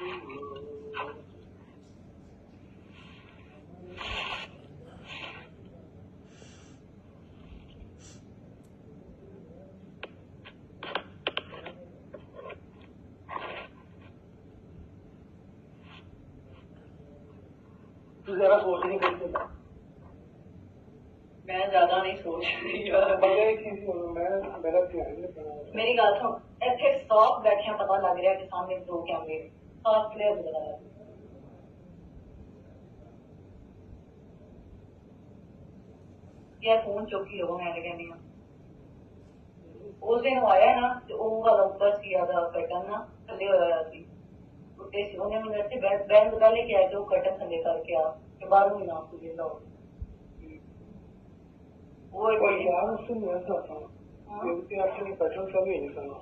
तू जरा सोच नहीं करते। मैं ज्यादा नहीं सोच रही यार। मेरी गल सुन, इत्थे साफ बैठिया पता लग रहा कि सामने दो कैमरे साफ क्लियर पता लग रहा। यार फोन चुकी रहो, मैं कहनी हाँ उस दिन आया ना तो वो वाला ऊपर सी आधा कटन ना थले होया सी उत्ते सी उन्हें मैंने इत्थे बैन बता लेके आया कि वो कटन थले करके आ कि बाहरों ही ना तुझे लो वो कोई यार उससे मैं चाहता हूँ क्योंकि आपने पेट्रोल का भी नहीं करना।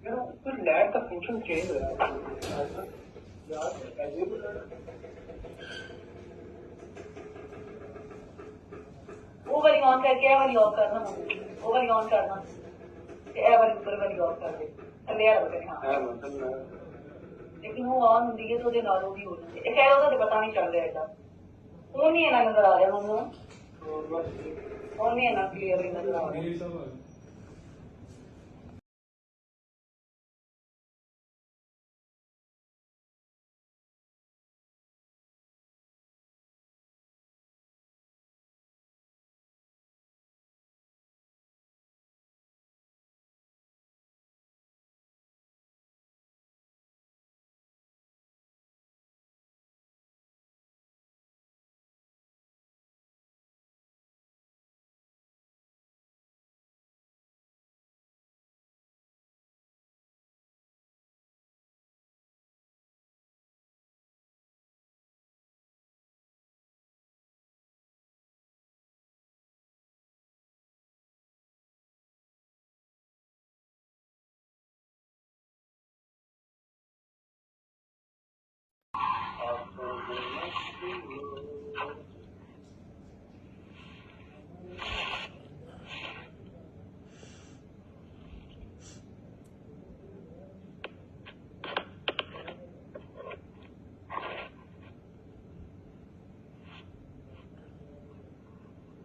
यार तो लैब का फंक्शन चेंज हो रहा है यार। वो वाली ऑन करके ए वाली ऑफ करना, वो वाली ऑन करना ते ए वाली ऊपर वाली ऑफ कर दे थले आ लगे। हाँ लेकिन वो ऑन होंदी है तो ਉਹਦੇ ਨਾਲ ਉਹ ਵੀ ਹੋ ਜਾਂਦੀ ਹੈ। ਖੈਰ ਉਹਦਾ ਤੇ ਪਤਾ ਨਹੀਂ ਚੱਲ ਰਿਹਾ ਇਹਦਾ ਉਹ ਨਹੀਂ ਇਹਨਾਂ ਨਜ਼ਰ ਆ ਰਿਹਾ ਮੈਨੂੰ, ਉਹ ਨਹੀਂ ਇਹਨਾਂ ਕਲੀਅਰਲੀ ਨਜ਼ਰ ਆ ਰਿਹਾ।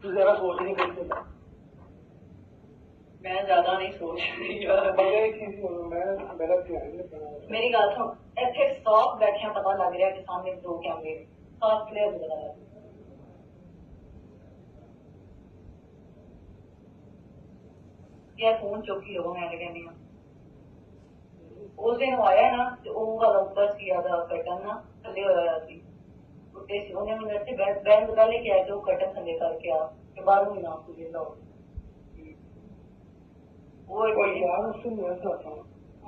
तू जरा सोच नहीं करते। मैं ज्यादा नहीं सोच रही यार। मेरी गल सुन, इत्थे साफ बैठिया पता लग रहा कि सामने दो कैमरे साफ क्लियर पता लग रहा। यार फोन चुकी रहो, मैं कहनी हाँ उस दिन आया ना तो वो वाला ऊपर सी आधा कटन ना थले होया सी उत्ते सी उन्हें मैंने इत्थे बैन बता लेके आया कि वो कटन थले करके आ कि बाहरों ही ना तुझे लो वो कोई यार उससे मैं चाहता हूँ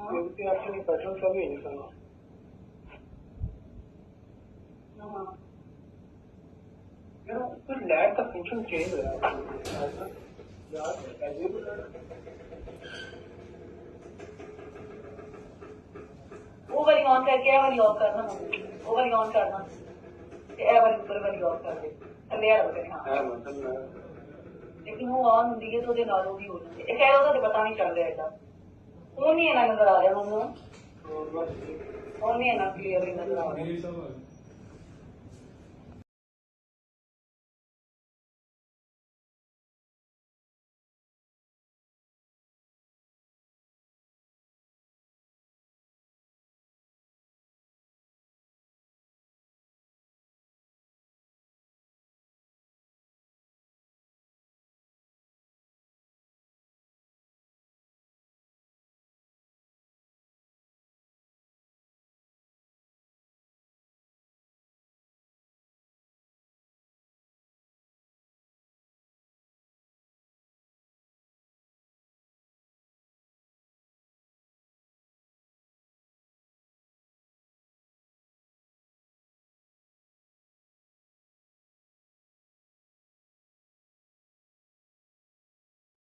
क्योंकि आपने पेट्रोल का भी नहीं करना। यार तो लैब का फंक्शन चेंज हो रहा है यार। वो वाली ऑन करके ए वाली ऑफ करना, वो वाली ऑन करना ते ए वाली ऊपर वाली ऑफ कर दे थले आ लगे। हाँ लेकिन वो ऑन होंदी है तो ਉਹਦੇ ਨਾਲ ਉਹ ਵੀ ਹੋ ਜਾਂਦੀ ਹੈ। ਖੈਰ ਉਹਦਾ ਤੇ ਪਤਾ ਨਹੀਂ ਚੱਲ ਰਿਹਾ ਇਹਦਾ ਉਹ ਨਹੀਂ ਇਹਨਾਂ ਨਜ਼ਰ ਆ ਰਿਹਾ ਮੈਨੂੰ, ਉਹ ਨਹੀਂ ਇਹਨਾਂ ਕਲੀਅਰਲੀ ਨਜ਼ਰ ਆ ਰਿਹਾ।